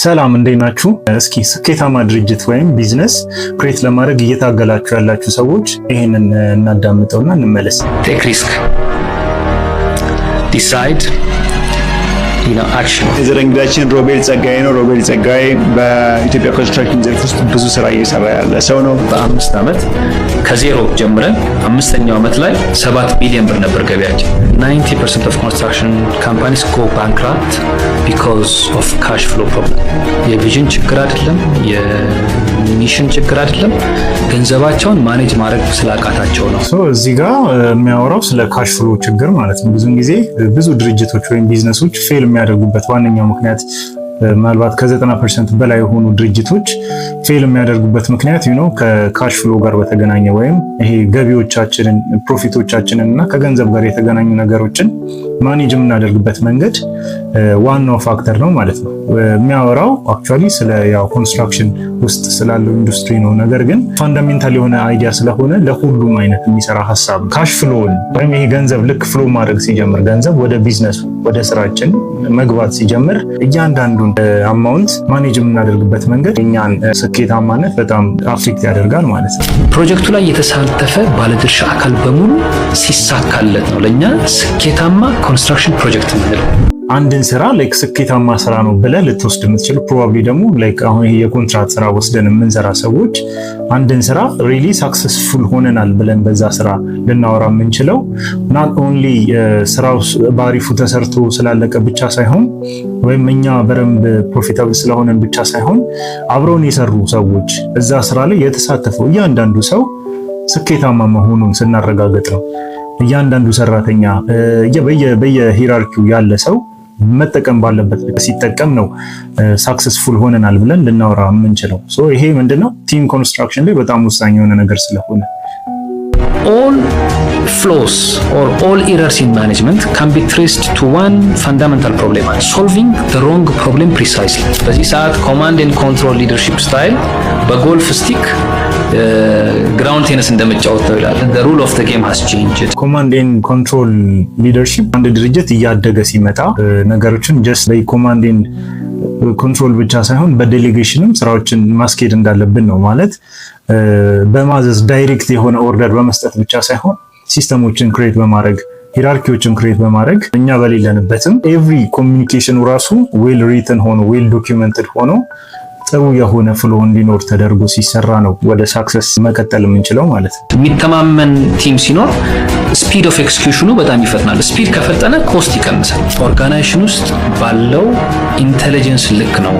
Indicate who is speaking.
Speaker 1: ሰላም እንዴት ናችሁ? እስኪ ስኬታማ ድርጅት ወይም ቢዝነስ ክሬት ለማድረግ እየታገላችሁ ያላችሁ ሰዎች ይሄንን እናዳምጠውና እንመለስ።
Speaker 2: ቴክ ሪስክ ዲሳይድ አክሽን።
Speaker 3: እንግዳችን ሮቤል ጸጋዬ ነው። ሮቤል ጸጋዬ በኢትዮጵያ ኮንስትራክሽን ዘርፍ ውስጥ ብዙ ስራ እየሰራ ያለ ሰው ነው።
Speaker 2: በ5 ዓመት ከዜሮ ጀምረን 5ኛው ዓመት ላይ 7 ቢሊዮን ብር ነበር ገቢያችን። 90% of construction companies go bankrupt because of cash flow problem። የቪዥን ችግር አይደለም፣ የሚሽን ችግር አይደለም፣ ገንዘባቸውን ማኔጅ ማድረግ ስላቃታቸው ነው።
Speaker 1: እዚህ ጋር የሚያወራው ስለ ካሽ ፍሎ ችግር ማለት ነው። ብዙን ጊዜ ብዙ ድርጅቶች ወይም ቢዝነሶች ፌል የሚያደርጉበት ዋነኛው ምክንያት ምናልባት ከ90% በላይ የሆኑ ድርጅቶች ፌል የሚያደርጉበት ምክንያት ከካሽ ፍሎ ጋር በተገናኘ ወይም ይሄ ገቢዎቻችንን ፕሮፊቶቻችንን እና ከገንዘብ ጋር የተገናኙ ነገሮችን ማኔጅ የምናደርግበት መንገድ ዋናው ፋክተር ነው ማለት ነው። የሚያወራው አክቹአሊ ስለ ኮንስትራክሽን ውስጥ ስላለው ኢንዱስትሪ ነው። ነገር ግን ፋንዳሜንታል የሆነ አይዲያ ስለሆነ ለሁሉም አይነት የሚሰራ ሀሳብ ካሽ ፍሎውን ወይም ይሄ ገንዘብ ልክ ፍሎ ማድረግ ሲጀምር ገንዘብ ወደ ቢዝነሱ ወደ ስራችን መግባት ሲጀምር እያንዳንዱን አማውንት ማኔጅ የምናደርግበት መንገድ እኛን ስኬታማነት በጣም አፌክት ያደርጋል ማለት ነው።
Speaker 2: ፕሮጀክቱ ላይ የተሳተፈ ባለድርሻ አካል በሙሉ ሲሳካለት ነው ለኛ ስኬታማ ኮንስትራክሽን ፕሮጀክት የምንለው።
Speaker 1: አንድን ስራ ስኬታማ ስራ ነው ብለህ ልትወስድ የምትችል ፕሮባብሊ ደግሞ አሁን ይሄ የኮንትራክት ስራ ወስደን የምንሰራ ሰዎች አንድን ስራ ሪሊ ሳክሰስፉል ሆነናል ብለን በዛ ስራ ልናወራ የምንችለው ናት ኦንሊ ስራው በአሪፉ ተሰርቶ ስላለቀ ብቻ ሳይሆን ወይም እኛ በደንብ ፕሮፊታብል ስለሆነን ብቻ ሳይሆን አብረውን የሰሩ ሰዎች እዛ ስራ ላይ የተሳተፈው እያንዳንዱ ሰው ስኬታማ መሆኑን ስናረጋግጥ ነው። እያንዳንዱ ሰራተኛ በየሂራርኪው ያለ ሰው መጠቀም ባለበት ሲጠቀም ነው ሳክሰስፉል ሆነናል ብለን ልናወራ የምንችለው። ይሄ ምንድነው ቲም ኮንስትራክሽን ላይ በጣም ወሳኝ የሆነ ነገር ስለሆነ
Speaker 2: all flaws or all errors in management can be traced to one fundamental problem: solving the wrong problem precisely. በዚህ ሰዓት command and control leadership style በጎልፍ ስቲክ ግራውንድ ቴኒስ እንደመጫወት ነው ይላል። the rule of the game has changed.
Speaker 1: command and control leadership አንድ ድርጅት እያደገ ሲመጣ ነገሮችን just by command and control ብቻ ሳይሆን በዴሌጌሽንም ስራዎችን ማስኬድ እንዳለብን ነው። ማለት በማዘዝ ዳይሬክት የሆነ ኦርደር በመስጠት ብቻ ሳይሆን ሲስተሞችን ክሬት በማድረግ ሂራርኪዎችን ክሬት በማድረግ እኛ በሌለንበትም ኤቭሪ ኮሚኒኬሽኑ ራሱ ዌል ሪትን ሆኖ ዌል ዶኪመንትድ ሆኖ ጥሩ የሆነ ፍሎ እንዲኖር ተደርጎ ሲሰራ ነው ወደ ሳክሰስ መቀጠል የምንችለው ማለት ነው።
Speaker 2: የሚተማመን ቲም ሲኖር ስፒድ ኦፍ ኤክስኪዩሽኑ በጣም ይፈጥናል። ስፒድ ከፈጠነ ኮስት ይቀንሳል። ኦርጋናይዜሽን ውስጥ ባለው ኢንተለጀንስ ልክ ነው